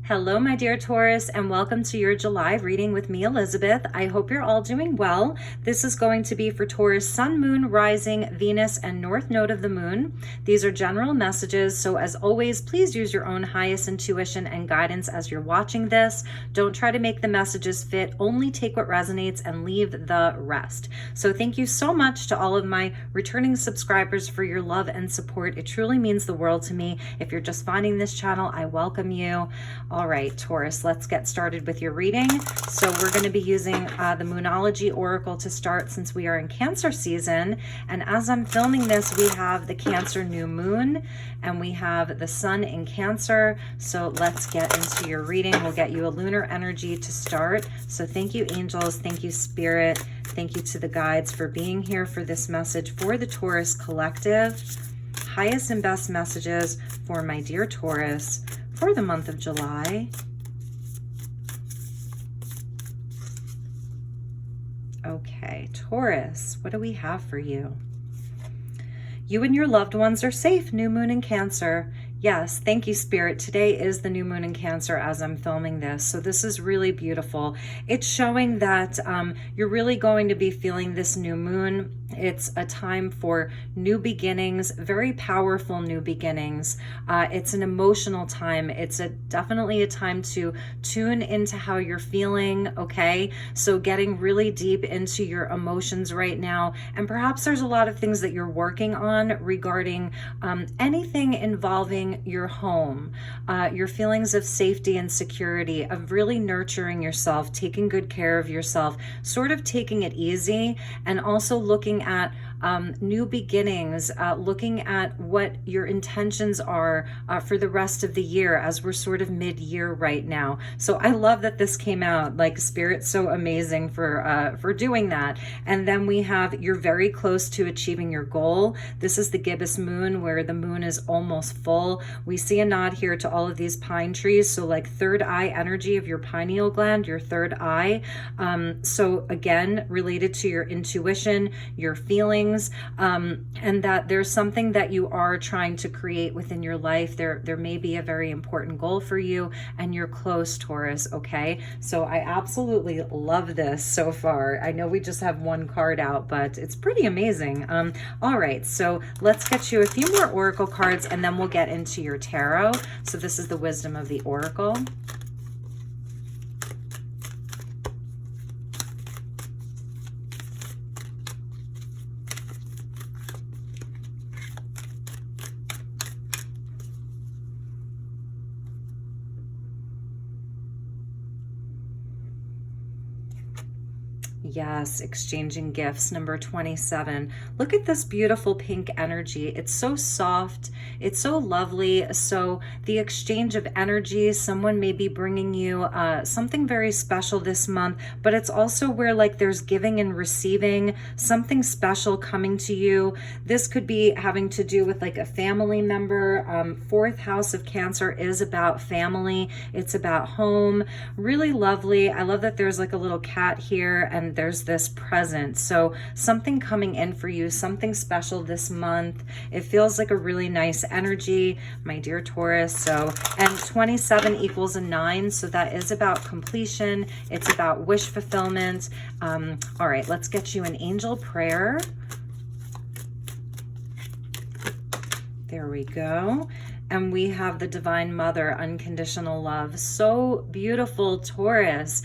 Hello, my dear Taurus, and welcome to your July reading with me, Elizabeth. I hope you're all doing well. This is going to be for Taurus, Sun, Moon, Rising, Venus, and North Node of the Moon. These are general messages, so as always, please use your own highest intuition and guidance as you're watching this. Don't try to make the messages fit, only take what resonates and leave the rest. So thank you so much to all of my returning subscribers for your love and support. It truly means the world to me. If you're just finding this channel, I welcome you. All right, Taurus, let's get started with your reading. So we're going to be using the Moonology Oracle to start since we are in Cancer season. And as I'm filming this, we have the Cancer new moon and we have the Sun in Cancer. So let's get into your reading. We'll get you a lunar energy to start. So thank you, angels. Thank you, Spirit. Thank you to the guides for being here for this message for the Taurus collective. Highest and best messages for my dear Taurus for the month of July. Okay, Taurus, what do we have for you? You and your loved ones are safe, new moon in Cancer. Yes, thank you, Spirit. Today is the new moon in Cancer as I'm filming this. So this is really beautiful. It's showing that you're really going to be feeling this new moon. It's a time for new beginnings, very powerful new beginnings. It's an emotional time. It's definitely a time to tune into how you're feeling, okay? So getting really deep into your emotions right now. And perhaps there's a lot of things that you're working on regarding anything involving your home, your feelings of safety and security, of really nurturing yourself, taking good care of yourself, sort of taking it easy, and also looking at new beginnings, looking at what your intentions are for the rest of the year as we're sort of mid-year right now. So I love that this came out, like Spirit's so amazing for doing that. And then we have, you're very close to achieving your goal. This is the gibbous moon where the moon is almost full. We see a nod here to all of these pine trees. So like third eye energy of your pineal gland, your third eye. So again, related to your intuition, your feelings, and that there's something that you are trying to create within your life. There may be a very important goal for you and you're close, Taurus, okay? So I absolutely love this so far. I know we just have one card out, but it's pretty amazing. All right, so let's get you a few more oracle cards and then we'll get into your tarot. So this is the wisdom of the oracle. Yes, exchanging gifts, number 27. Look at this beautiful pink energy. It's so soft. It's so lovely. So the exchange of energy, someone may be bringing you something very special this month, but it's also where like there's giving and receiving, something special coming to you. This could be having to do with like a family member. Fourth house of Cancer is about family. It's about home. Really lovely. I love that there's like a little cat here and there's this present. So something coming in for you, something special this month. It feels like a really nice energy, my dear Taurus. So, and 27 equals a 9. So that is about completion. It's about wish fulfillment. All right, let's get you an angel prayer. There we go. And we have the Divine Mother, unconditional love. So beautiful, Taurus.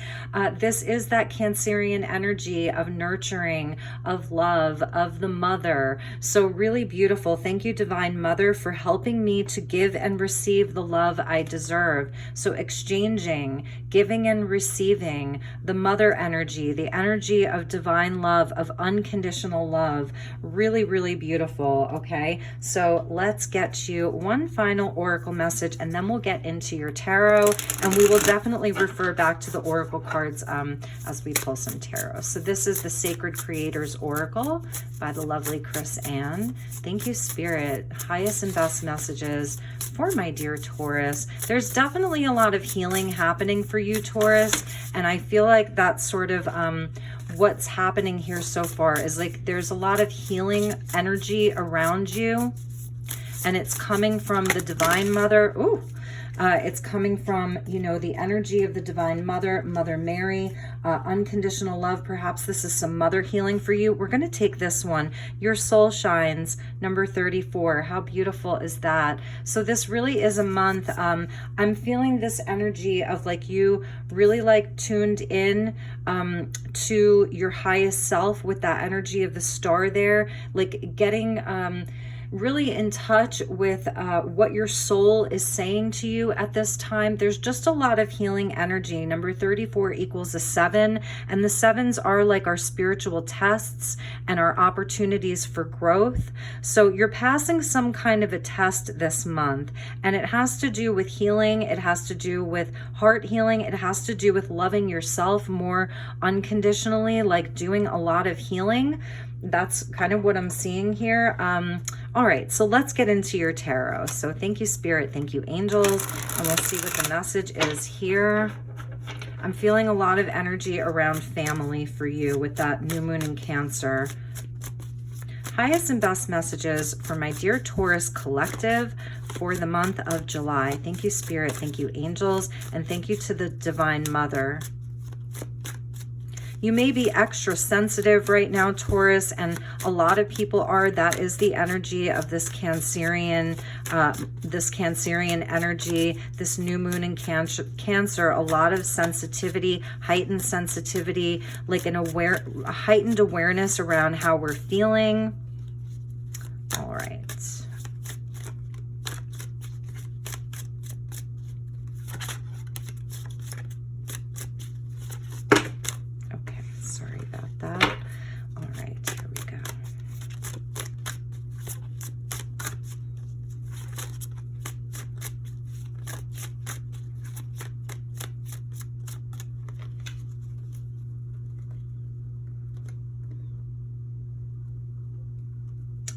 This is that Cancerian energy of nurturing, of love, of the mother. So really beautiful. Thank you, Divine Mother, for helping me to give and receive the love I deserve. So exchanging, giving and receiving, the mother energy, the energy of divine love, of unconditional love. Really, really beautiful, okay? So let's get you one final oracle message and then we'll get into your tarot, and we will definitely refer back to the oracle cards as we pull some tarot. So this is the Sacred Creators Oracle by the lovely Chris Ann. Thank you, Spirit. Highest and best messages for my dear Taurus. There's definitely a lot of healing happening for you, Taurus, and I feel like that's sort of what's happening here so far is like there's a lot of healing energy around you. And it's coming from the Divine Mother. Ooh, It's coming from, you know, the energy of the Divine Mother, Mother Mary, unconditional love. Perhaps this is some mother healing for you. We're going to take this one. Your soul shines, number 34. How beautiful is that? So this really is a month. I'm feeling this energy of like you really like tuned in to your highest self with that energy of the star there, like getting really in touch with what your soul is saying to you at this time. There's just a lot of healing energy. Number 34 equals a 7, and the 7s are like our spiritual tests and our opportunities for growth. So you're passing some kind of a test this month, and it has to do with healing. It has to do with heart healing. It has to do with loving yourself more unconditionally, like doing a lot of healing. That's kind of what I'm seeing here. All right, so let's get into your tarot. So thank you, Spirit. Thank you, angels. And we'll see what the message is here. I'm feeling a lot of energy around family for you with that new moon in Cancer. Highest and best messages for my dear Taurus collective for the month of July. Thank you, Spirit. Thank you, angels. And thank you to the Divine Mother. You may be extra sensitive right now, Taurus, and a lot of people are. That is the energy of this Cancerian energy, this new moon in Cancer. A lot of sensitivity, heightened sensitivity, like a heightened awareness around how we're feeling. All right.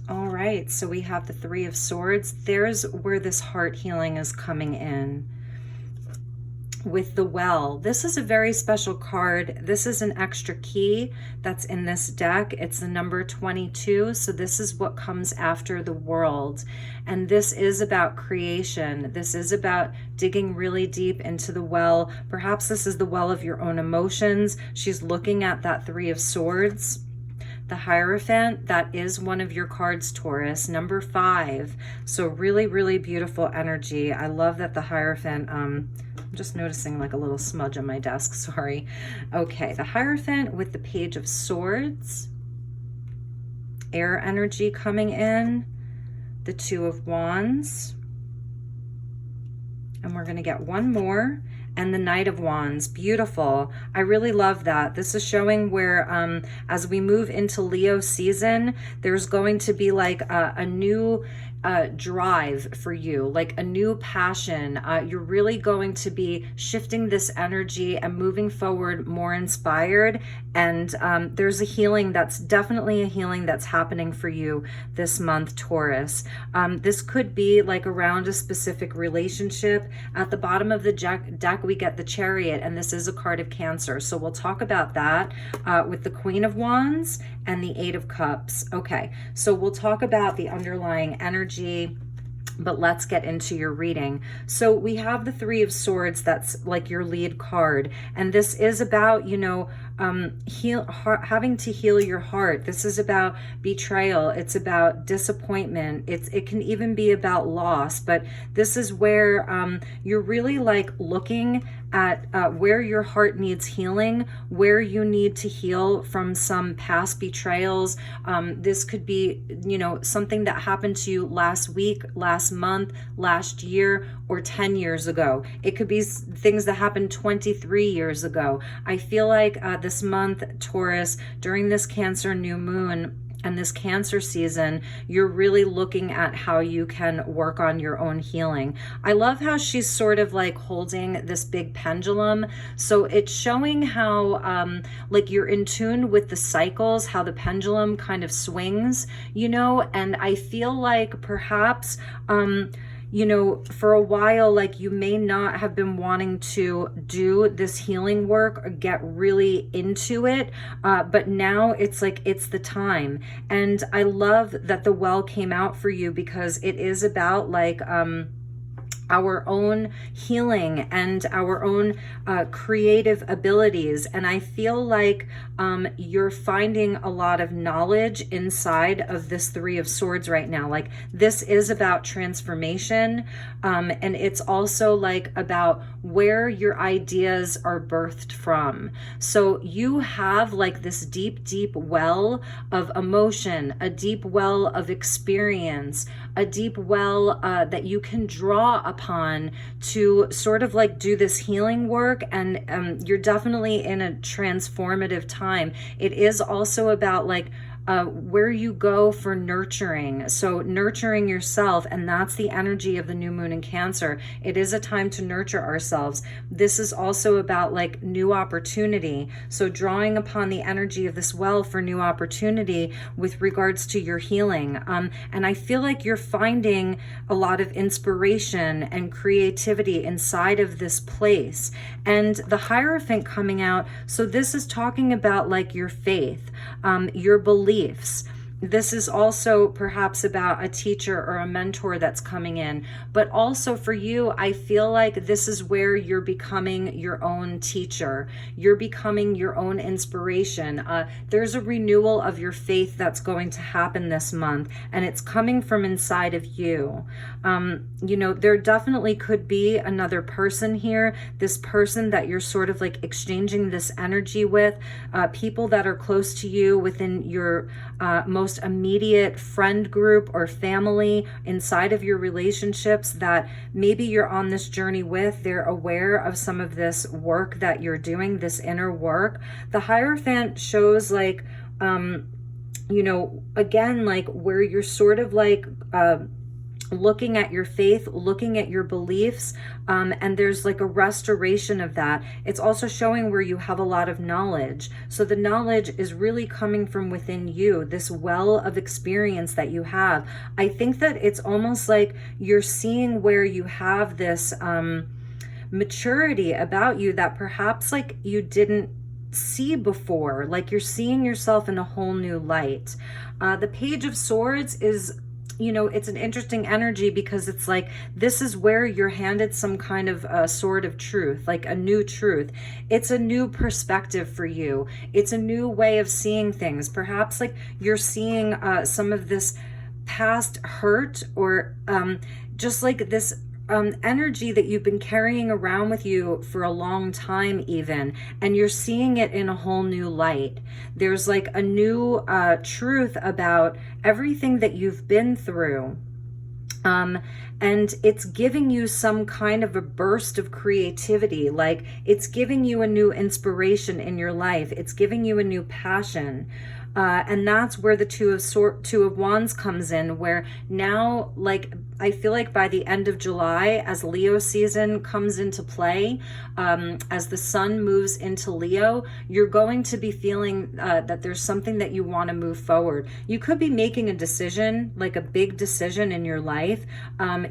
All right, so we have the Three of Swords. There's where this heart healing is coming in. With the Well, this is a very special card. This is an extra key that's in this deck. It's the number 22. So this is what comes after the World. And this is about creation. This is about digging really deep into the well. Perhaps this is the well of your own emotions. She's looking at that Three of Swords. The Hierophant, that is one of your cards, Taurus, number 5. So really, really beautiful energy. I love that the Hierophant, I'm just noticing like a little smudge on my desk, sorry. Okay, the Hierophant with the Page of Swords, air energy coming in, the Two of Wands, and we're gonna get one more. And the Knight of Wands, beautiful. I really love that. This is showing where as we move into Leo season, there's going to be like a new drive for you, like a new passion. You're really going to be shifting this energy and moving forward more inspired. And there's a healing that's definitely a healing that's happening for you this month, Taurus. This could be like around a specific relationship. At the bottom of the deck, we get the Chariot, and this is a card of Cancer. So we'll talk about that with the Queen of Wands and the Eight of Cups. Okay, so we'll talk about the underlying energy, but let's get into your reading. So we have the Three of Swords, that's like your lead card. And this is about, you know, having to heal your heart. This is about betrayal. It's about disappointment. It can even be about loss, but this is where you're really like looking at where your heart needs healing, where you need to heal from some past betrayals. This could be, you know, something that happened to you last week, last month, last year, or 10 years ago. It could be things that happened 23 years ago. I feel like this month, Taurus, during this Cancer new moon, and this Cancer season, you're really looking at how you can work on your own healing. I love how she's sort of like holding this big pendulum. So it's showing how like you're in tune with the cycles, how the pendulum kind of swings, you know, and I feel like perhaps you know, for a while, like you may not have been wanting to do this healing work or get really into it, but now it's like, it's the time. And I love that the Well came out for you, because it is about like, our own healing and our own creative abilities. And I feel like you're finding a lot of knowledge inside of this Three of Swords right now. Like, this is about transformation, and it's also like about where your ideas are birthed from. So you have like this deep, deep well of emotion, a deep well of experience, a deep well that you can draw upon to sort of like do this healing work. And you're definitely in a transformative time. It is also about like where you go for nurturing. So nurturing yourself, and that's the energy of the new moon in Cancer. It is a time to nurture ourselves. This is also about like new opportunity. So drawing upon the energy of this well for new opportunity with regards to your healing. And I feel like you're finding a lot of inspiration and creativity inside of this place. And the Hierophant coming out, so this is talking about like your faith, your beliefs. This is also perhaps about a teacher or a mentor that's coming in, but also for you, I feel like this is where you're becoming your own teacher. You're becoming your own inspiration. There's a renewal of your faith that's going to happen this month, and it's coming from inside of you. You know, there definitely could be another person here, this person that you're sort of like exchanging this energy with, people that are close to you within your most immediate friend group or family inside of your relationships that maybe you're on this journey with. They're aware of some of this work that you're doing, this inner work. The Hierophant shows like, you know, again, like where you're sort of like, looking at your faith, looking at your beliefs, and there's like a restoration of that. It's also showing where you have a lot of knowledge. So the knowledge is really coming from within you, this well of experience that you have. I think that it's almost like you're seeing where you have this maturity about you that perhaps like you didn't see before. Like you're seeing yourself in a whole new light. The Page of Swords is, you know, it's an interesting energy because it's like, this is where you're handed some kind of sword of truth, like a new truth. It's a new perspective for you. It's a new way of seeing things. Perhaps like you're seeing some of this past hurt or just like this energy that you've been carrying around with you for a long time even, and you're seeing it in a whole new light. There's like a new truth about everything that you've been through. And it's giving you some kind of a burst of creativity, like it's giving you a new inspiration in your life. It's giving you a new passion. And that's where the Two of Wands comes in, where now, like, I feel like by the end of July, as Leo season comes into play, as the sun moves into Leo, you're going to be feeling that there's something that you want to move forward. You could be making a decision, like a big decision in your life.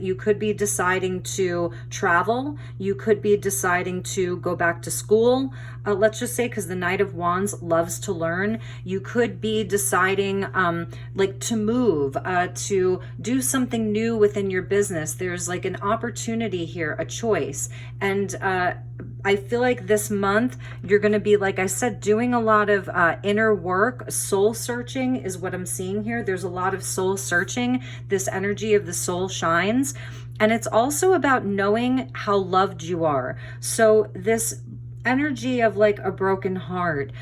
You could be deciding to travel. You could be deciding to go back to school. Let's just say, because the Knight of Wands loves to learn, you could be deciding like to move, to do something new within your business. There's like an opportunity here, a choice. And I feel like this month you're going to be, like I said, doing a lot of inner work. Soul searching is what I'm seeing here. There's a lot of soul searching. This energy of the soul shines. And it's also about knowing how loved you are. So this energy of like a broken heart,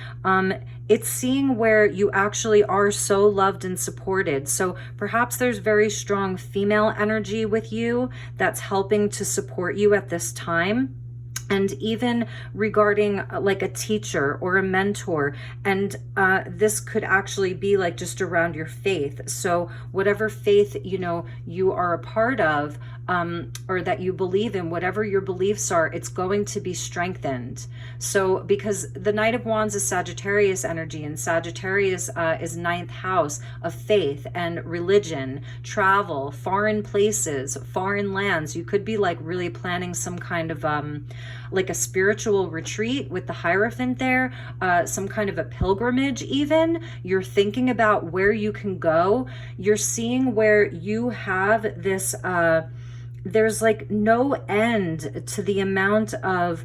it's seeing where you actually are so loved and supported. So perhaps there's very strong female energy with you that's helping to support you at this time. And even regarding like a teacher or a mentor, and this could actually be like just around your faith. So whatever faith, you know, you are a part of, or that you believe in, whatever your beliefs are, it's going to be strengthened. So because the Knight of Wands is Sagittarius energy, and Sagittarius is 9th house of faith and religion, travel, foreign places, foreign lands. You could be like really planning some kind of like a spiritual retreat with the Hierophant there, some kind of a pilgrimage even. You're thinking about where you can go. You're seeing where you have this there's like no end to the amount of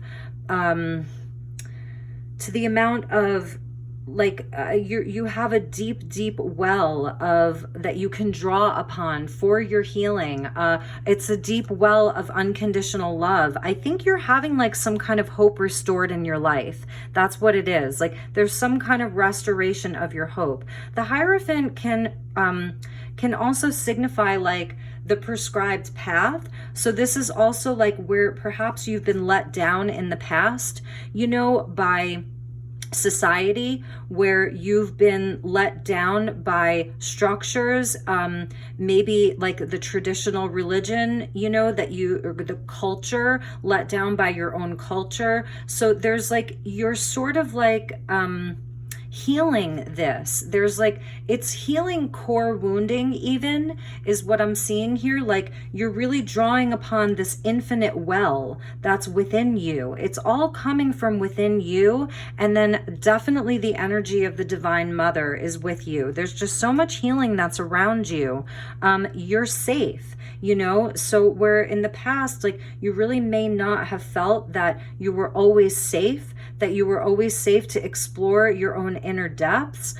like you have a deep well of that you can draw upon for your healing. It's a deep well of unconditional love. I think you're having like some kind of hope restored in your life. That's what it is. Like there's some kind of restoration of your hope. The Hierophant can also signify like the prescribed path. So this is also like where perhaps you've been let down in the past, you know, by society, where you've been let down by structures, maybe like the traditional religion, you know, that you, or the culture, let down by your own culture. So there's like, you're sort of like healing this. There's like, it's healing core wounding even, is what I'm seeing here. Like you're really drawing upon this infinite well that's within you. It's all coming from within you. And then definitely the energy of the Divine Mother is with you. There's just so much healing that's around you. You're safe, you know? So where in the past, like you really may not have felt that you were always safe, that you were always safe to explore your own inner depths.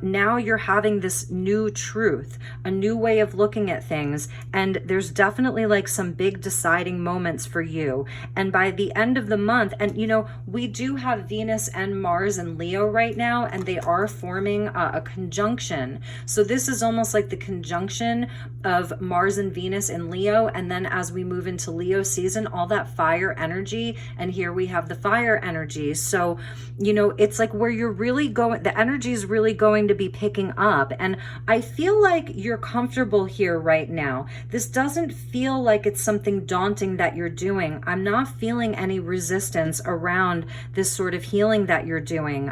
Now you're having this new truth, a new way of looking at things. And there's definitely like some big deciding moments for you. And by the end of the month, and you know, we do have Venus and Mars and Leo right now, and they are forming a conjunction. So this is almost like the conjunction of Mars and Venus in Leo. And then as we move into Leo season, all that fire energy, and here we have the fire energy. So, you know, it's like where you're really going, the energy is really going to be picking up. And I feel like you're comfortable here right now. This doesn't feel like it's something daunting that you're doing. I'm not feeling any resistance around this sort of healing that you're doing.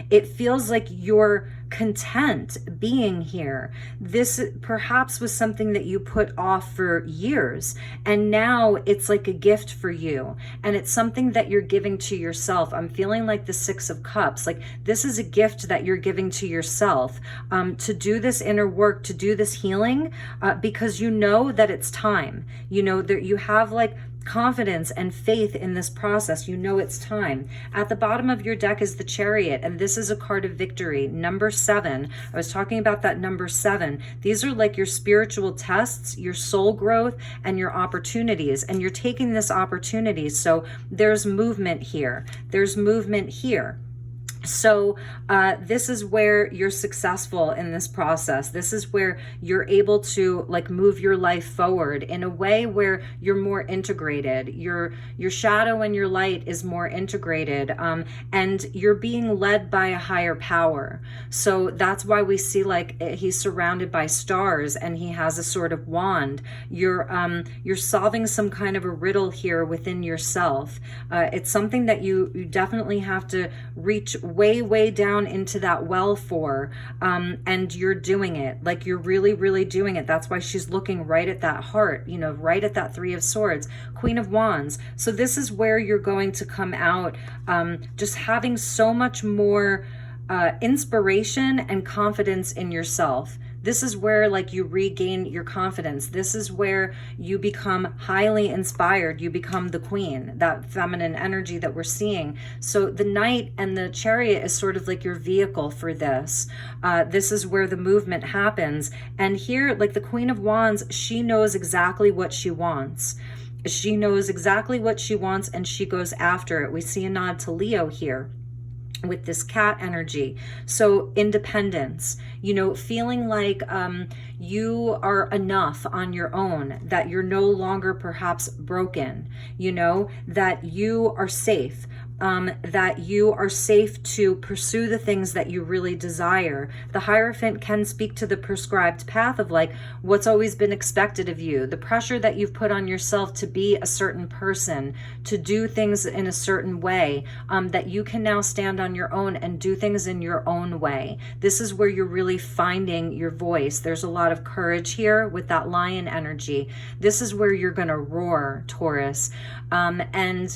It feels like you're content being here. This perhaps was something that you put off for years, and now it's like a gift for you, and it's something that you're giving to yourself. I'm feeling like the Six of Cups, like this is a gift that you're giving to yourself, to do this inner work, to do this healing, because you know that it's time. You know that you have like confidence and faith in this process. You know it's time. At the bottom of your deck is the Chariot, and this is a card of victory. Number 7. I was talking about that number 7. These are like your spiritual tests, your soul growth, and your opportunities, and you're taking this opportunity. So there's movement here. There's movement here. So this is where you're successful in this process. This is where you're able to like move your life forward in a way where you're more integrated. Your shadow and your light is more integrated, and you're being led by a higher power. So that's why we see like he's surrounded by stars and he has a sort of wand. You're solving some kind of a riddle here within yourself. It's something that you definitely have to reach way down into that well for, and you're doing it. Like you're really doing it. That's why she's looking right at that heart, you know, right at that Three of Swords, Queen of Wands. So this is where you're going to come out, just having so much more inspiration and confidence in yourself. This is where like you regain your confidence. This is where you become highly inspired. You become the queen, that feminine energy that we're seeing. So the Knight and the Chariot is sort of like your vehicle for this. This is where the movement happens. And here, like the Queen of Wands, she knows exactly what she wants. She knows exactly what she wants, and she goes after it. We see a nod to Leo here with this cat energy. So independence, you know, feeling like you are enough on your own, that you're no longer perhaps broken, you know, that you are safe. That you are safe to pursue the things that you really desire. The Hierophant can speak to the prescribed path of like what's always been expected of you, the pressure that you've put on yourself to be a certain person, to do things in a certain way, that you can now stand on your own and do things in your own way. This is where you're really finding your voice. There's a lot of courage here with that lion energy. This is where you're going to roar, Taurus. And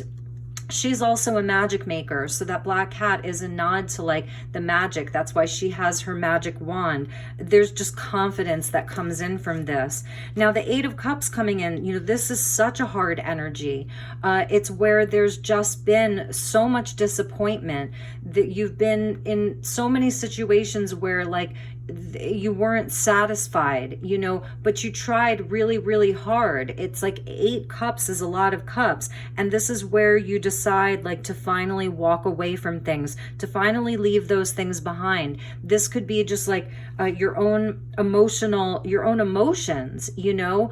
she's also a magic maker. So that black cat is a nod to like the magic. That's why she has her magic wand. There's just confidence that comes in from this. Now the Eight of Cups coming in, you know, this is such a hard energy. It's where there's just been so much disappointment, that you've been in so many situations where like you weren't satisfied, you know, but you tried really, really hard. It's like 8 cups is a lot of cups. And this is where you decide like to finally walk away from things, to finally leave those things behind. This could be just like your own emotions, you know,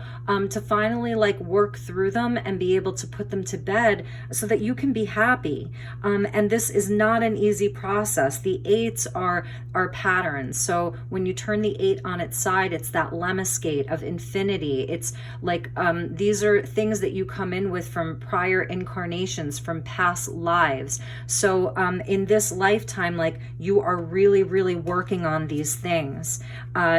to finally like work through them and be able to put them to bed so that you can be happy. And this is not an easy process. The 8s are patterns. So when you turn the 8 on its side, it's that lemniscate of infinity. It's like these are things that you come in with from prior incarnations, from past lives. So in this lifetime, like you are really, really working on these things.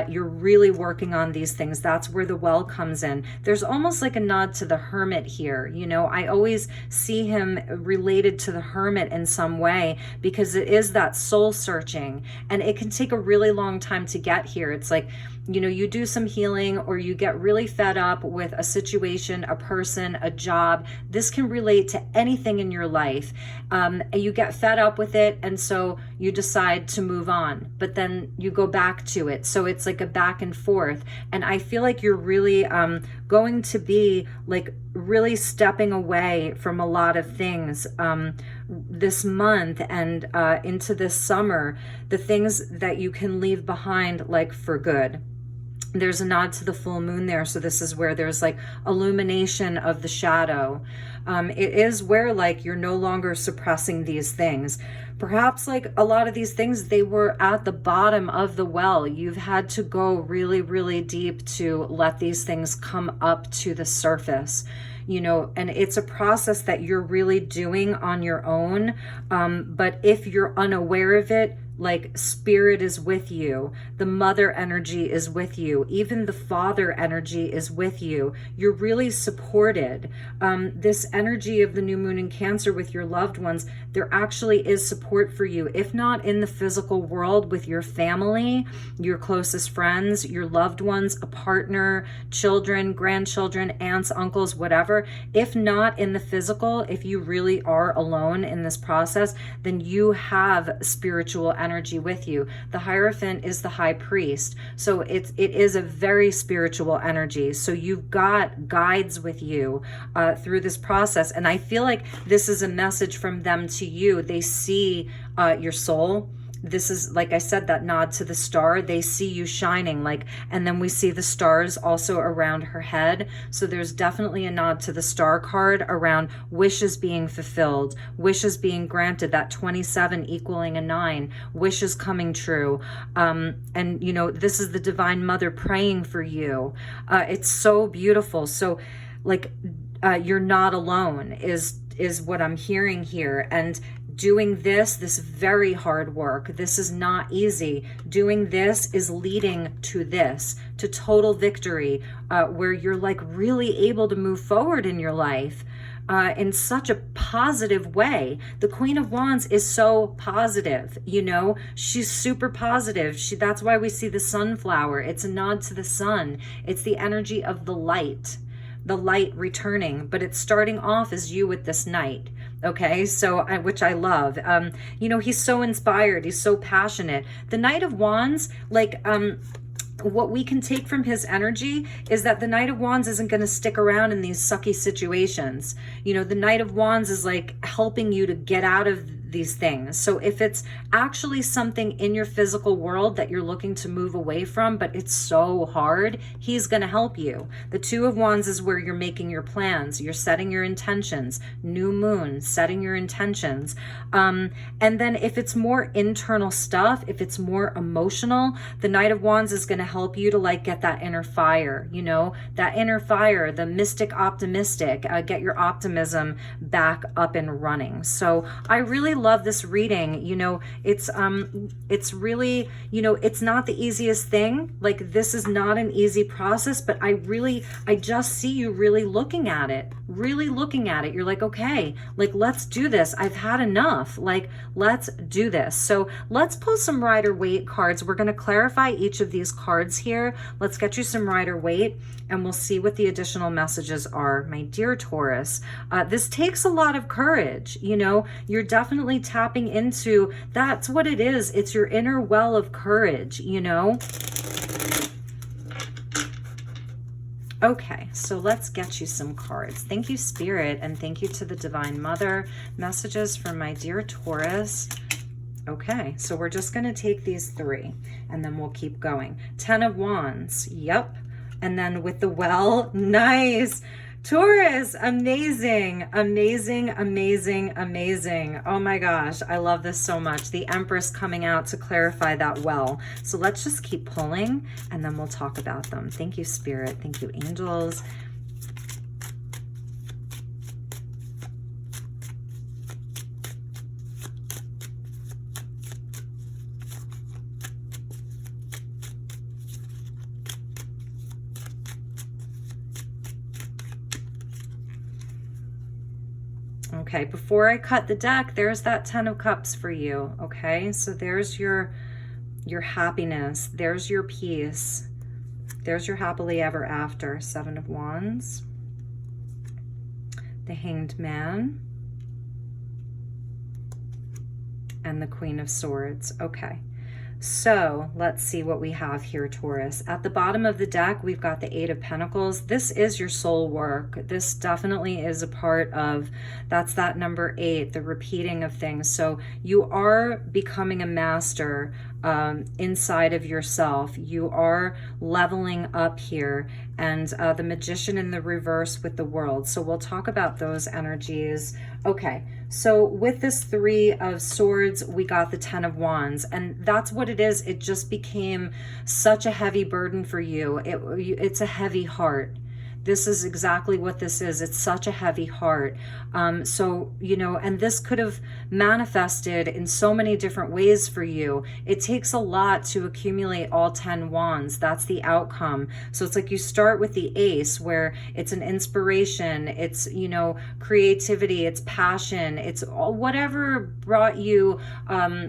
You're really working on these things. That's where the well comes in. There's almost like a nod to the hermit here. You know, I always see him related to the hermit in some way, because it is that soul searching, and it can take a really long time to get here. It's like, you know, you do some healing, or you get really fed up with a situation, a person, a job. This can relate to anything in your life. And you get fed up with it, and so you decide to move on, but then you go back to it. So it's like a back and forth. And I feel like you're really going to be like really stepping away from a lot of things this month and into this summer, the things that you can leave behind like for good. There's a nod to the full moon there. So this is where there's like illumination of the shadow. It is where like you're no longer suppressing these things. Perhaps like a lot of these things, they were at the bottom of the well. You've had to go really, really deep to let these things come up to the surface. You know, and it's a process that you're really doing on your own. But if you're unaware of it, like spirit is with you, the mother energy is with you, even the father energy is with you. You're really supported. This energy of the new moon in Cancer with your loved ones, there actually is support for you, if not in the physical world with your family, your closest friends, your loved ones, a partner, children, grandchildren, aunts, uncles, whatever. If not in the physical, if you really are alone in this process, then you have spiritual energy with you. The Hierophant is the high priest. So it is a very spiritual energy. So you've got guides with you through this process. And I feel like this is a message from them to you. They see your soul. This is, like I said, that nod to the star. They see you shining, like, and then we see the stars also around her head. So there's definitely a nod to the star card around wishes being fulfilled, wishes being granted, that 27 equaling a 9, wishes coming true. And, you know, this is the Divine Mother praying for you. It's so beautiful. So, like, you're not alone is what I'm hearing here. And doing this very hard work, this is not easy. Doing this is leading to this, to total victory, where you're like really able to move forward in your life in such a positive way. The Queen of Wands is so positive, you know, she's super positive. That's why we see the sunflower. It's a nod to the sun. It's the energy of the light returning, but it's starting off as you with this knight. Okay, so which I love. You know, he's so inspired. He's so passionate. The Knight of Wands, like, what we can take from his energy is that the Knight of Wands isn't going to stick around in these sucky situations. You know, the Knight of Wands is like helping you to get out of these things. So if it's actually something in your physical world that you're looking to move away from, but it's so hard, he's going to help you. The Two of Wands is where you're making your plans, you're setting your intentions, new moon, setting your intentions. And then if it's more internal stuff, if it's more emotional, the Knight of Wands is going to help you to like get that inner fire, you know, that inner fire, the mystic optimistic, get your optimism back up and running. So I really love this reading. You know, it's really, you know, it's not the easiest thing. Like, this is not an easy process, but I just see you really looking at it, You're like, okay, like, let's do this. I've had enough. Like, let's do this. So let's pull some Rider-Waite cards. We're going to clarify each of these cards here. Let's get you some Rider-Waite, and we'll see what the additional messages are, my dear Taurus. This takes a lot of courage. You know, you're definitely tapping into, that's what it is. It's your inner well of courage, you know? Okay, so let's get you some cards. Thank you, Spirit, and thank you to the Divine Mother. Messages from my dear Taurus. Okay, so we're just going to take these 3, and then we'll keep going. 10 of Wands, yep. And then with the well, nice. Taurus, amazing, amazing, amazing, amazing. Oh my gosh, I love this so much. The Empress coming out to clarify that well. So let's just keep pulling, and then we'll talk about them. Thank you, Spirit. Thank you, angels. Okay, before I cut the deck, there's that 10 of Cups for you, okay? So there's your happiness, there's your peace, there's your happily ever after. 7 of Wands, the Hanged Man, and the Queen of Swords. Okay, so let's see what we have here, Taurus. At the bottom of the deck, we've got the 8 of Pentacles. This is your soul work. This definitely is a part of, that's that number 8, the repeating of things. So you are becoming a master inside of yourself. You are leveling up here, and the Magician in the reverse with the World. So we'll talk about those energies. Okay, so with this 3 of Swords, we got the 10 of Wands, and that's what it is. It just became such a heavy burden for you. It's a heavy heart. This is exactly what this is. It's such a heavy heart. So, you know, and this could have manifested in so many different ways for you. It takes a lot to accumulate all 10 wands. That's the outcome. So it's like you start with the Ace, where it's an inspiration, it's, you know, creativity, it's passion, it's all, whatever brought you,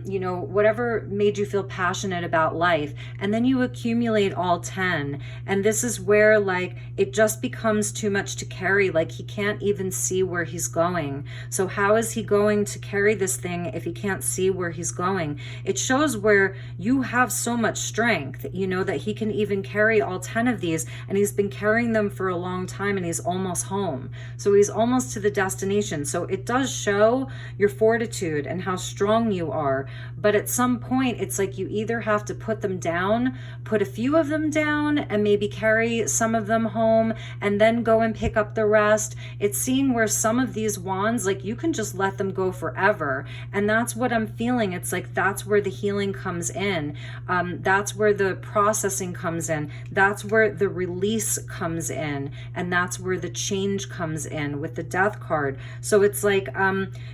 you know, whatever made you feel passionate about life. And then you accumulate all 10. And this is where, like, it just becomes too much to carry. Like, he can't even see where he's going. So how is he going to carry this thing if he can't see where he's going? It shows where you have so much strength, you know, that he can even carry all 10 of these, and he's been carrying them for a long time, and he's almost home. So he's almost to the destination. So it does show your fortitude and how strong you are. But at some point, it's like you either have to put them down, put a few of them down, and maybe carry some of them home, and then go and pick up the rest. It's seeing where some of these wands, like, you can just let them go forever. And that's what I'm feeling. It's like that's where the healing comes in. That's where the processing comes in. That's where the release comes in. And that's where the change comes in with the Death card. So it's like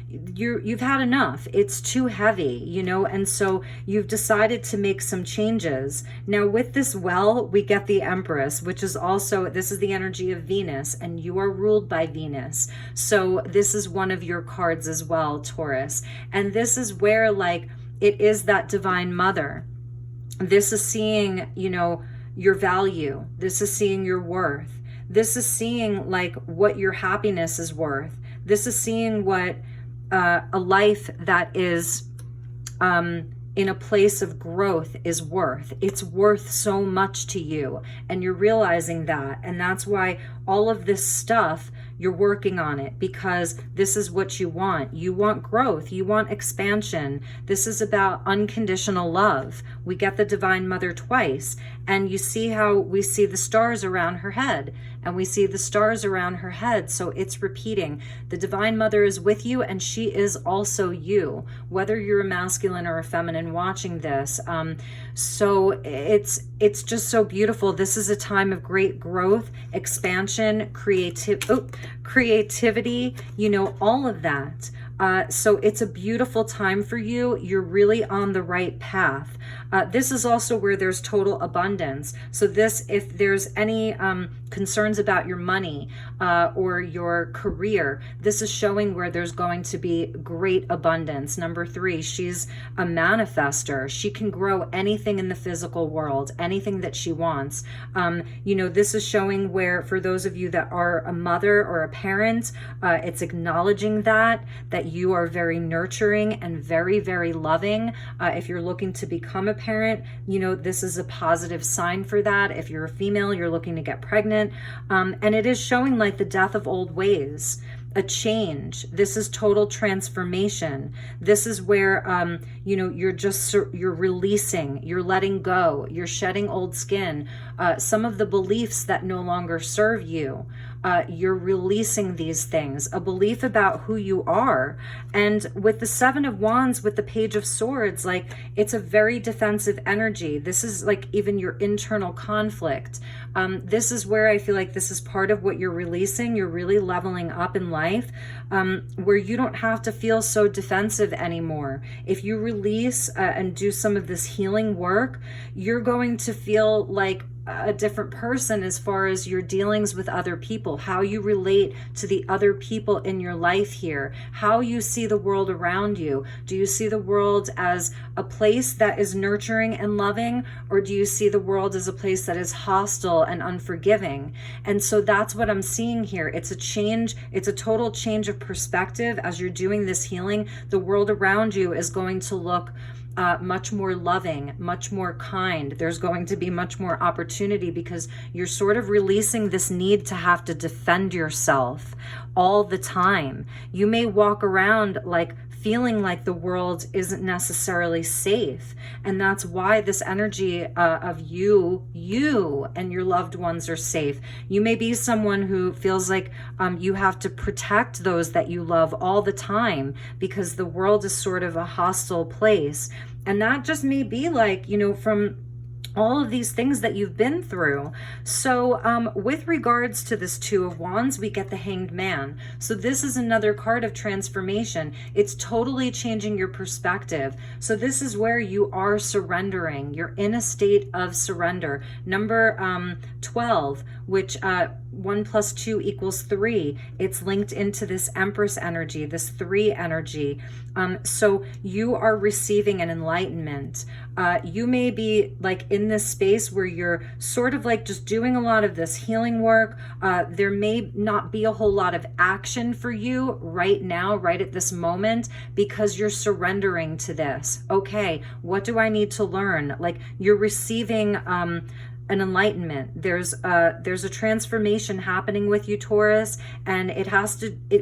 you've had enough. It's too heavy, you know, and so you've decided to make some changes. Now with this well, we get the Empress, which is also, this is the energy of Venus, and you are ruled by Venus. So this is one of your cards as well, Taurus. And this is where, like, it is that Divine Mother. This is seeing, you know, your value. This is seeing your worth. This is seeing, like, what your happiness is worth. This is seeing what a life that is in a place of growth is worth. It's worth so much to you, and you're realizing that. And that's why all of this stuff, you're working on it, because this is what you want. You want growth. You want expansion. This is about unconditional love. We get the Divine Mother twice, and you see how we see the stars around her head, and we see the stars around her head. So it's repeating. The Divine Mother is with you, and she is also you, whether you're a masculine or a feminine watching this. So it's just so beautiful. This is a time of great growth, expansion, creativity, you know, all of that. So it's a beautiful time for you. You're really on the right path. This is also where there's total abundance. So this, if there's any concerns about your money or your career, this is showing where there's going to be great abundance. Number 3, she's a manifester. She can grow anything in the physical world, anything that she wants. This is showing where, for those of you that are a mother or a parent, it's acknowledging that you are very nurturing and very, very loving. If you're looking to become a parent, this is a positive sign for that. If you're a female, you're looking to get pregnant. And it is showing like the death of old ways, a change. This is total transformation. This is where, you're releasing, you're letting go, you're shedding old skin, some of the beliefs that no longer serve you. You're releasing these things, a belief about who you are. And with the 7 of Wands, with the Page of Swords, like, it's a very defensive energy. This is like even your internal conflict. This is where I feel like this is part of what you're releasing. You're really leveling up in life, where you don't have to feel so defensive anymore. If you release and do some of this healing work, you're going to feel like a different person as far as your dealings with other people, how you relate to the other people in your life here, how you see the world around you. Do you see the world as a place that is nurturing and loving, or do you see the world as a place that is hostile and unforgiving? And so that's what I'm seeing here. It's a change. It's a total change of perspective. As you're doing this healing, the world around you is going to look much more loving, much more kind. There's going to be much more opportunity because you're sort of releasing this need to have to defend yourself all the time. You may walk around like feeling like the world isn't necessarily safe. And that's why this energy of you and your loved ones are safe. You may be someone who feels like you have to protect those that you love all the time because the world is sort of a hostile place. And that just may be like, from all of these things that you've been through. So with regards to this 2 of Wands, we get the Hanged Man. So this is another card of transformation. It's totally changing your perspective. So this is where you are surrendering. You're in a state of surrender. Number 12, which 1 + 2 = 3. It's linked into this Empress energy, this 3 energy. So you are receiving an enlightenment. You may be like in this space where you're sort of like just doing a lot of this healing work. There may not be a whole lot of action for you right now, right at this moment, because you're surrendering to this. Okay, what do I need to learn? Like, you're receiving an enlightenment. There's a transformation happening with you, Taurus, and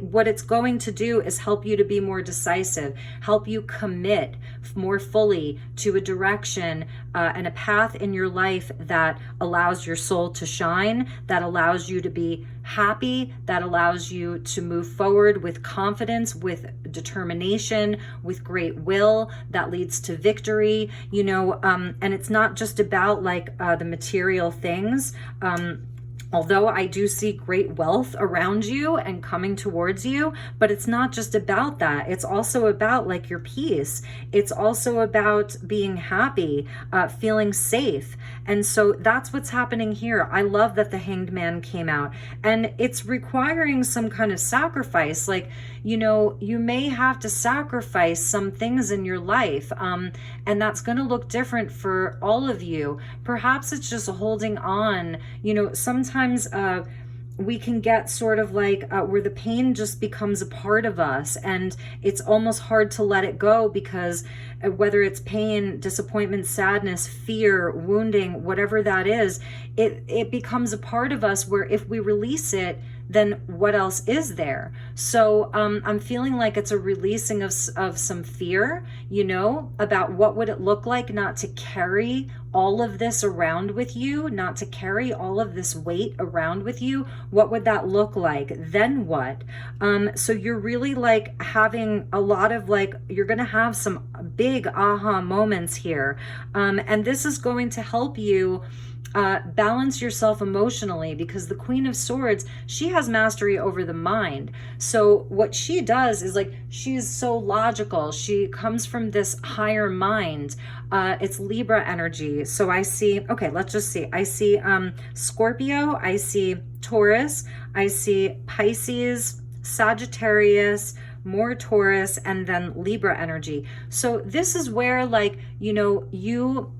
what it's going to do is help you to be more decisive, help you commit more fully to a direction and a path in your life that allows your soul to shine, that allows you to be happy, that allows you to move forward with confidence, with determination, with great will, that leads to victory, and it's not just about like the material things. Although I do see great wealth around you and coming towards you, but it's not just about that. It's also about like your peace. It's also about being happy, feeling safe. And so that's what's happening here. I love that the Hanged Man came out, and it's requiring some kind of sacrifice. Like, you may have to sacrifice some things in your life, and that's going to look different for all of you. Perhaps it's just holding on. Sometimes we can get sort of like where the pain just becomes a part of us, and it's almost hard to let it go because whether it's pain, disappointment, sadness, fear, wounding, whatever that is, it becomes a part of us where if we release it, then what else is there? So I'm feeling like it's a releasing of some fear, about what would it look like not to carry all of this around with you, not to carry all of this weight around with you. What would that look like? Then what? So you're really like having a lot of like, you're going to have some big aha moments here. And this is going to help you balance yourself emotionally, because the Queen of Swords, she has mastery over the mind. So what she does is like, she's so logical. She comes from this higher mind. It's Libra energy. So I see, okay, let's just see. I see Scorpio, I see Taurus, I see Pisces, Sagittarius, more Taurus, and then Libra energy. So this is where, like, you know, you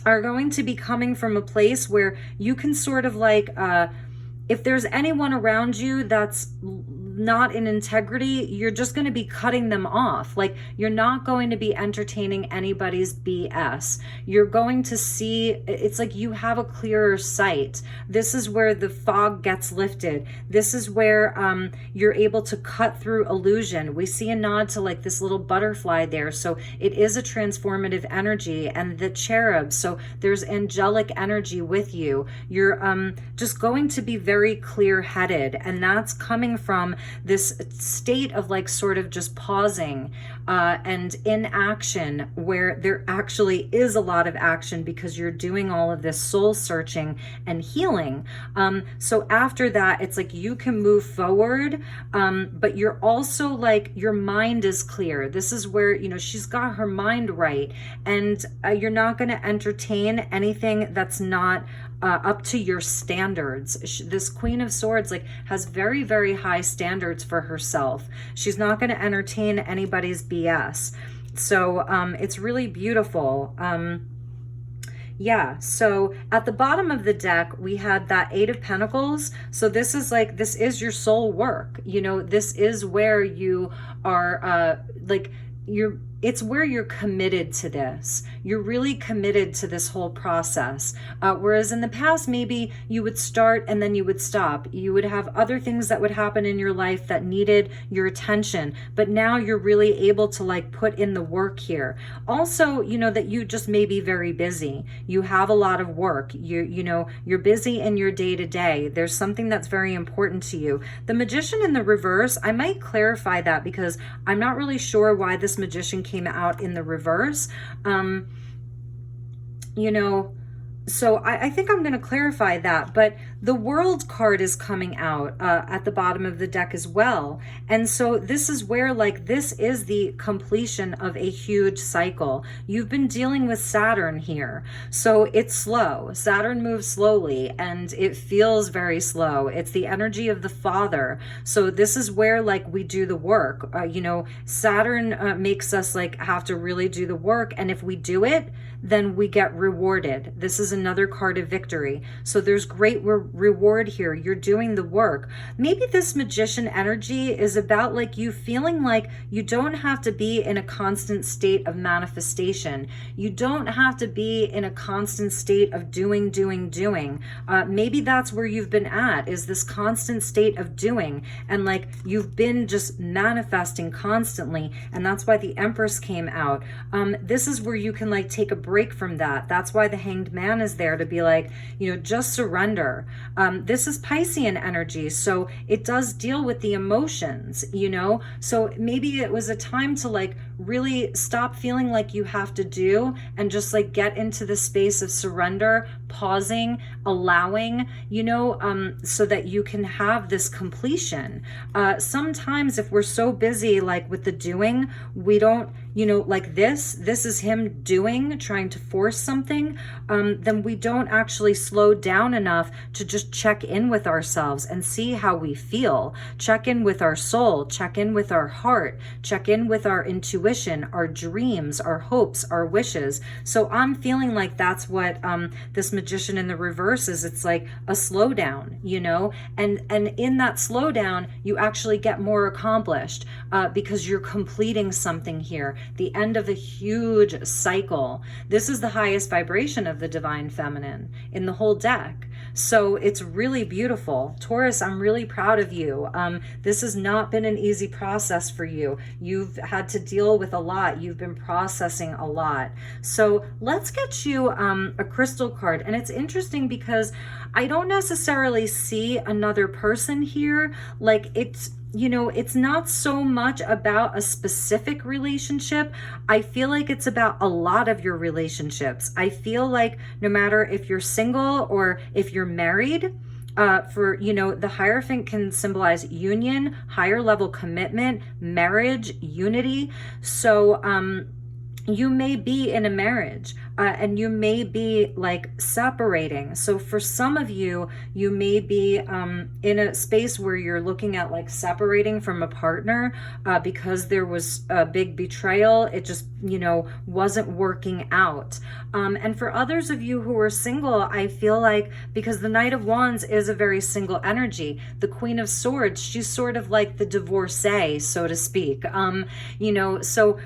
are going to be coming from a place where you can sort of like, if there's anyone around you that's not in integrity, you're just going to be cutting them off. Like, you're not going to be entertaining anybody's BS. You're going to see, it's like you have a clearer sight. This is where the fog gets lifted. This is where you're able to cut through illusion. We see a nod to like this little butterfly there. So it is a transformative energy, and the cherub. So there's angelic energy with you. You're just going to be very clear-headed, and that's coming from this state of like sort of just pausing and inaction, where there actually is a lot of action because you're doing all of this soul searching and healing. So after that, it's like you can move forward, but you're also like, your mind is clear. This is where, you know, she's got her mind right, and you're not going to entertain anything that's not up to your standards. This Queen of Swords like has very, very high standards for herself. She's not going to entertain anybody's BS. So it's really beautiful. Yeah, so at the bottom of the deck, we had that Eight of Pentacles. So this is like, this is your soul work. You know, this is where you are like, it's where you're committed to this. You're really committed to this whole process. Whereas in the past, maybe you would start and then you would stop. You would have other things that would happen in your life that needed your attention. But now you're really able to like put in the work here. Also, you know, that you just may be very busy. You have a lot of work. You know, you're busy in your day to day. There's something that's very important to you. The Magician in the reverse, I might clarify that because I'm not really sure why this Magician came out in the reverse. You know, so I think I'm going to clarify that, but the World card is coming out at the bottom of the deck as well. And so this is where like, this is the completion of a huge cycle. You've been dealing with Saturn here. So it's slow. Saturn moves slowly and it feels very slow. It's the energy of the father. So this is where like we do the work. You know, Saturn makes us like have to really do the work. And if we do it, then we get rewarded. This is another card of victory. So there's great reward here. You're doing the work. Maybe this Magician energy is about like you feeling like you don't have to be in a constant state of manifestation. You don't have to be in a constant state of doing. Maybe that's where you've been at, is this constant state of doing. And like you've been just manifesting constantly. And that's why the Empress came out. This is where you can like take a break from that. That's why the Hanged Man is there, to be like, you know, just surrender. This is Piscean energy, so it does deal with the emotions, you know. So maybe it was a time to like really stop feeling like you have to do and just like get into the space of surrender, pausing, allowing, you know, so that you can have this completion. Sometimes if we're so busy like with the doing, we don't, you know, like this is him doing, trying to force something, then we don't actually slow down enough to just check in with ourselves and see how we feel. Check in with our soul, check in with our heart, check in with our intuition, our dreams, our hopes, our wishes. So I'm feeling like that's what this Magician in the reverse is. It's like a slowdown, you know, and in that slowdown, you actually get more accomplished because you're completing something here. The end of a huge cycle. This is the highest vibration of the Divine Feminine in the whole deck. So it's really beautiful. Taurus, I'm really proud of you. This has not been an easy process for you. You've had to deal with a lot. You've been processing a lot. So let's get you a crystal card. And it's interesting because I don't necessarily see another person here. Like it's, you know, it's not so much about a specific relationship. I feel like it's about a lot of your relationships. I feel like no matter if you're single or if you're married, for, you know, the Hierophant can symbolize union, higher level commitment, marriage, unity. So you may be in a marriage and you may be like separating. So for some of you, you may be in a space where you're looking at like separating from a partner because there was a big betrayal. It just, you know, wasn't working out. And for others of you who are single, I feel like, because the Knight of Wands is a very single energy, the Queen of Swords, she's sort of like the divorcee, so to speak. You know, so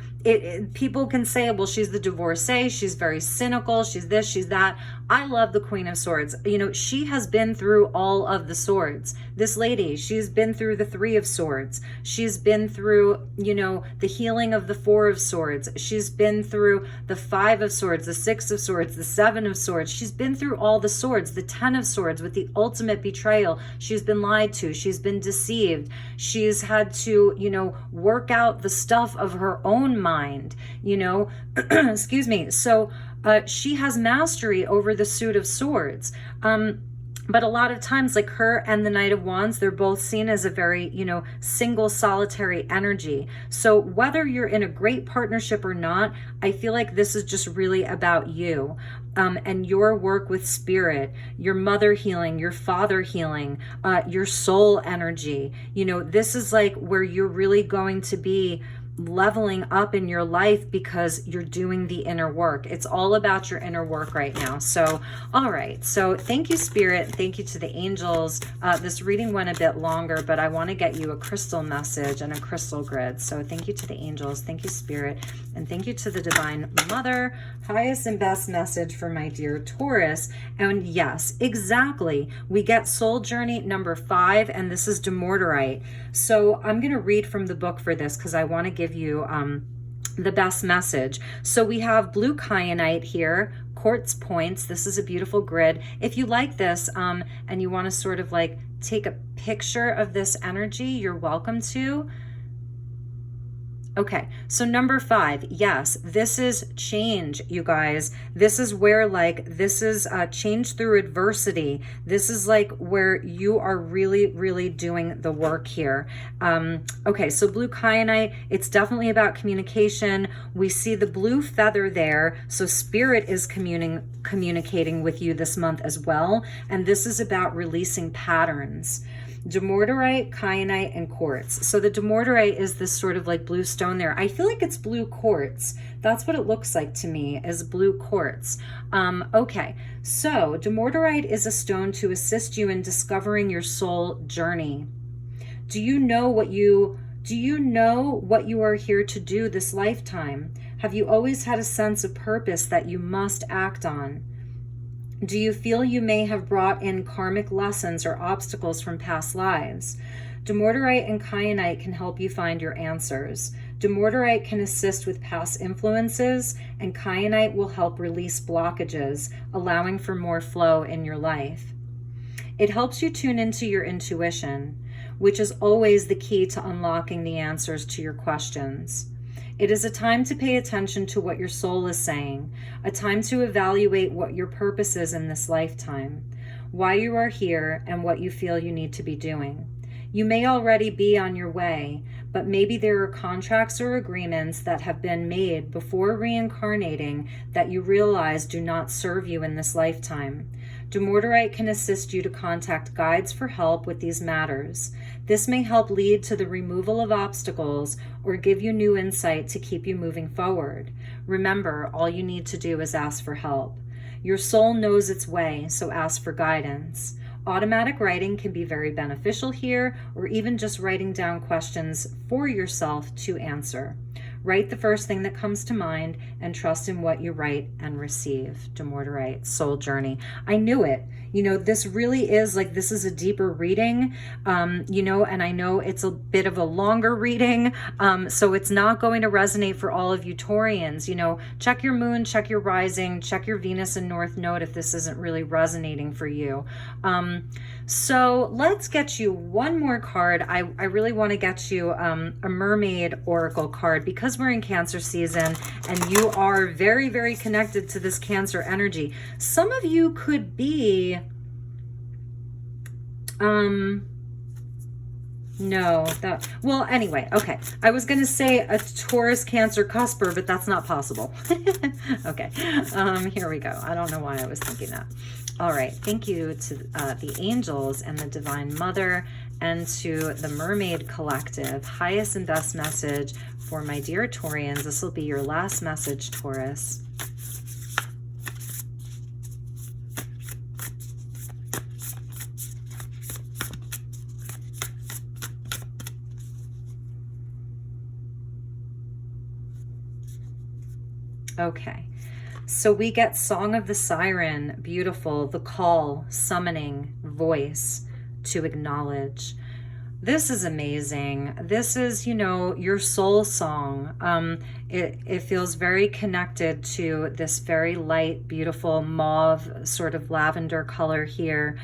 people can say, well, she's the divorcee, she's very cynical, she's this, she's that. I love the Queen of Swords. You know, she has been through all of the swords. This lady, she's been through the Three of Swords. She's been through, you know, the healing of the Four of Swords. She's been through the Five of Swords, the Six of Swords, the Seven of Swords. She's been through all the swords, the Ten of Swords with the ultimate betrayal. She's been lied to. She's been deceived. She's had to, you know, work out the stuff of her own mind, you know, excuse me. So she has mastery over the Suit of Swords. But a lot of times, like her and the Knight of Wands, they're both seen as a very, you know, single, solitary energy. So whether you're in a great partnership or not, I feel like this is just really about you and your work with spirit, your mother healing, your father healing, your soul energy. You know, this is like where you're really going to be leveling up in your life because you're doing the inner work. It's all about your inner work right now. So, all right. So thank you, Spirit. Thank you to the angels. This reading went a bit longer, but I want to get you a crystal message and a crystal grid. So thank you to the angels. Thank you, Spirit. And thank you to the Divine Mother. Highest and best message for my dear Taurus. And yes, exactly. We get Soul Journey number 5, and this is Demorderite. So I'm going to read from the book for this because I want to give you the best message. So we have blue kyanite here, quartz points. This is a beautiful grid. If you like this and you want to sort of like take a picture of this energy, you're welcome to. Okay, so number 5, yes, this is change, you guys. This is where like, this is change through adversity. This is like where you are really, really doing the work here. Okay, so blue kyanite, it's definitely about communication. We see the blue feather there. So spirit is communicating with you this month as well. And this is about releasing patterns. Demorderite, kyanite, and quartz. So the demorderite is this sort of like blue stone there. I feel like it's blue quartz. That's what it looks like to me, is blue quartz. Okay, so demorderite is a stone to assist you in discovering your soul journey. Do you know what you are here to do this lifetime? Have you always had a sense of purpose that you must act on? Do you feel you may have brought in karmic lessons or obstacles from past lives? Demorderite and kyanite can help you find your answers. Demorderite can assist with past influences, and kyanite will help release blockages, allowing for more flow in your life. It helps you tune into your intuition, which is always the key to unlocking the answers to your questions. It is a time to pay attention to what your soul is saying, a time to evaluate what your purpose is in this lifetime, why you are here, and what you feel you need to be doing. You may already be on your way, but maybe there are contracts or agreements that have been made before reincarnating that you realize do not serve you in this lifetime. Demorderite can assist you to contact guides for help with these matters. This may help lead to the removal of obstacles or give you new insight to keep you moving forward. Remember, all you need to do is ask for help. Your soul knows its way, so ask for guidance. Automatic writing can be very beneficial here, or even just writing down questions for yourself to answer. Write the first thing that comes to mind and trust in what you write and receive. Demorderite, Soul Journey. I knew it. You know, this really is like, this is a deeper reading, you know, and I know it's a bit of a longer reading, so it's not going to resonate for all of you Taurians. You know, check your moon, check your rising, check your Venus and North Node if this isn't really resonating for you. So let's get you one more card. I really want to get you a Mermaid Oracle card because we're in Cancer season and you are very, very connected to this Cancer energy. Some of you could be No, well, anyway, okay. I was going to say a Taurus, Cancer, cusper, but that's not possible. Okay. Here we go. I don't know why I was thinking that. All right. Thank you to the angels and the Divine Mother and to the Mermaid Collective. Highest and best message for my dear Taurians. This will be your last message, Taurus. Okay, so we get Song of the Siren, beautiful, the call, summoning, voice to acknowledge. This is amazing. This is, you know, your soul song. It feels very connected to this very light, beautiful mauve sort of lavender color here.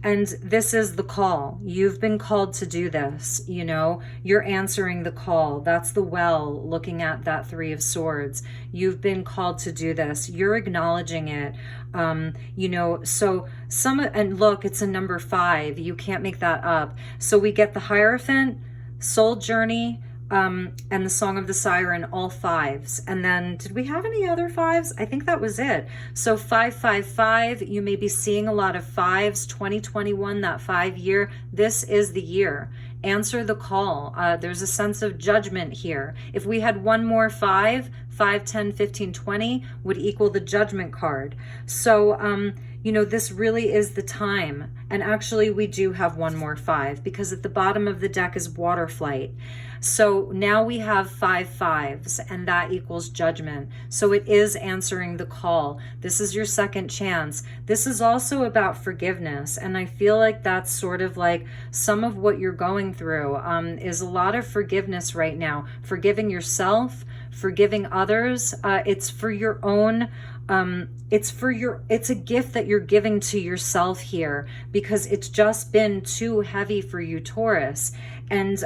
And this is the call. You've been called to do this, you know, you're answering the call. That's the well, looking at that Three of Swords. You've been called to do this. You're acknowledging it. You know, so and look, it's a number 5. You can't make that up. So we get the Hierophant, Soul Journey, and the Song of the Siren, all 5s. And then did we have any other 5s? I think that was it. So 555, you may be seeing a lot of 5s. 2021, that 5 year, this is the year. Answer the call. There's a sense of judgment here. If we had one more 5, 10, 15, 20 would equal the Judgment card. So you know, this really is the time. And actually we do have one more 5 because at the bottom of the deck is Water Flight. So now we have 5 5s and that equals judgment. So it is answering the call. This is your second chance. This is also about forgiveness. And I feel like that's sort of like some of what you're going through is a lot of forgiveness right now. Forgiving yourself, forgiving others. It's for your own it's a gift that you're giving to yourself here because it's just been too heavy for you, Taurus. And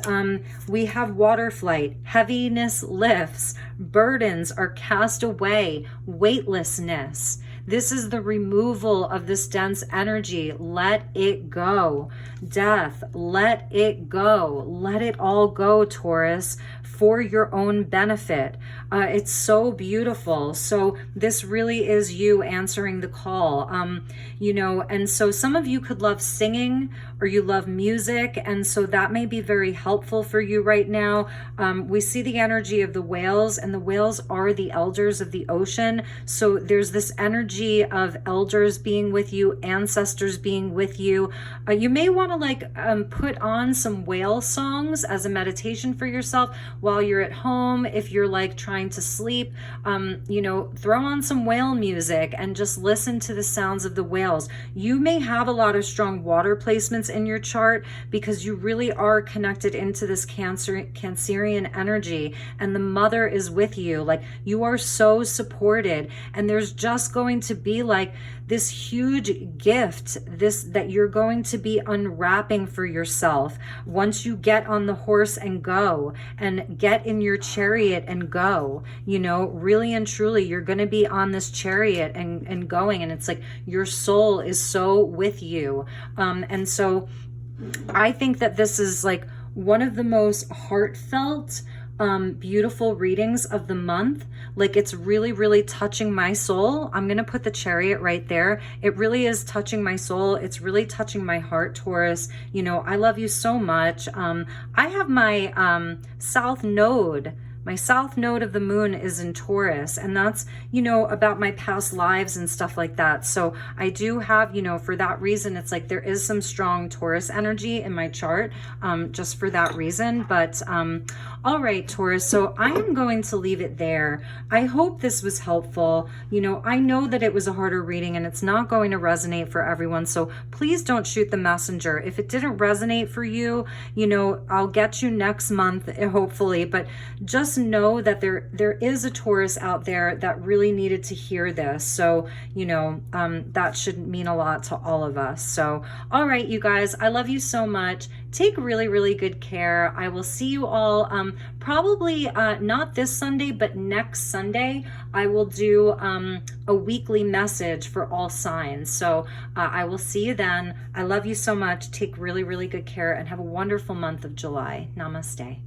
we have Water Flight. Heaviness lifts, burdens are cast away, weightlessness. This is the removal of this dense energy. Let it go. Death, let it go. Let it all go, Taurus, for your own benefit. It's so beautiful. So this really is you answering the call. You know, and so some of you could love singing or you love music. And so that may be very helpful for you right now. We see the energy of the whales, and the whales are the elders of the ocean. So there's this energy of elders being with you, ancestors being with you. You may want to like put on some whale songs as a meditation for yourself while you're at home. If you're like trying to sleep, you know, throw on some whale music and just listen to the sounds of the whales. You may have a lot of strong water placements in your chart because you really are connected into this Cancerian energy, and the mother is with you. Like, you are so supported, and there's just going to be like this huge gift that you're going to be unwrapping for yourself once you get on the horse and go, and get in your chariot and go. You know, really and truly, you're going to be on this chariot and going, and it's like your soul is so with you. And so I think that this is like one of the most heartfelt, beautiful readings of the month. Like, it's really, really touching my soul. I'm going to put the chariot right there. It really is touching my soul. It's really touching my heart, Taurus. You know, I love you so much. I have my south node. My south node of the moon is in Taurus, and that's, you know, about my past lives and stuff like that. So I do have, you know, for that reason, it's like there is some strong Taurus energy in my chart, just for that reason. But all right, Taurus, so I am going to leave it there. I hope this was helpful. You know, I know that it was a harder reading and it's not going to resonate for everyone. So please don't shoot the messenger. If it didn't resonate for you, you know, I'll get you next month, hopefully. But just know that there is a Taurus out there that really needed to hear this. So, you know, that should mean a lot to all of us. So, all right, you guys, I love you so much. Take really, really good care. I will see you all Probably not this Sunday, but next Sunday, I will do a weekly message for all signs. So I will see you then. I love you so much. Take really, really good care and have a wonderful month of July. Namaste.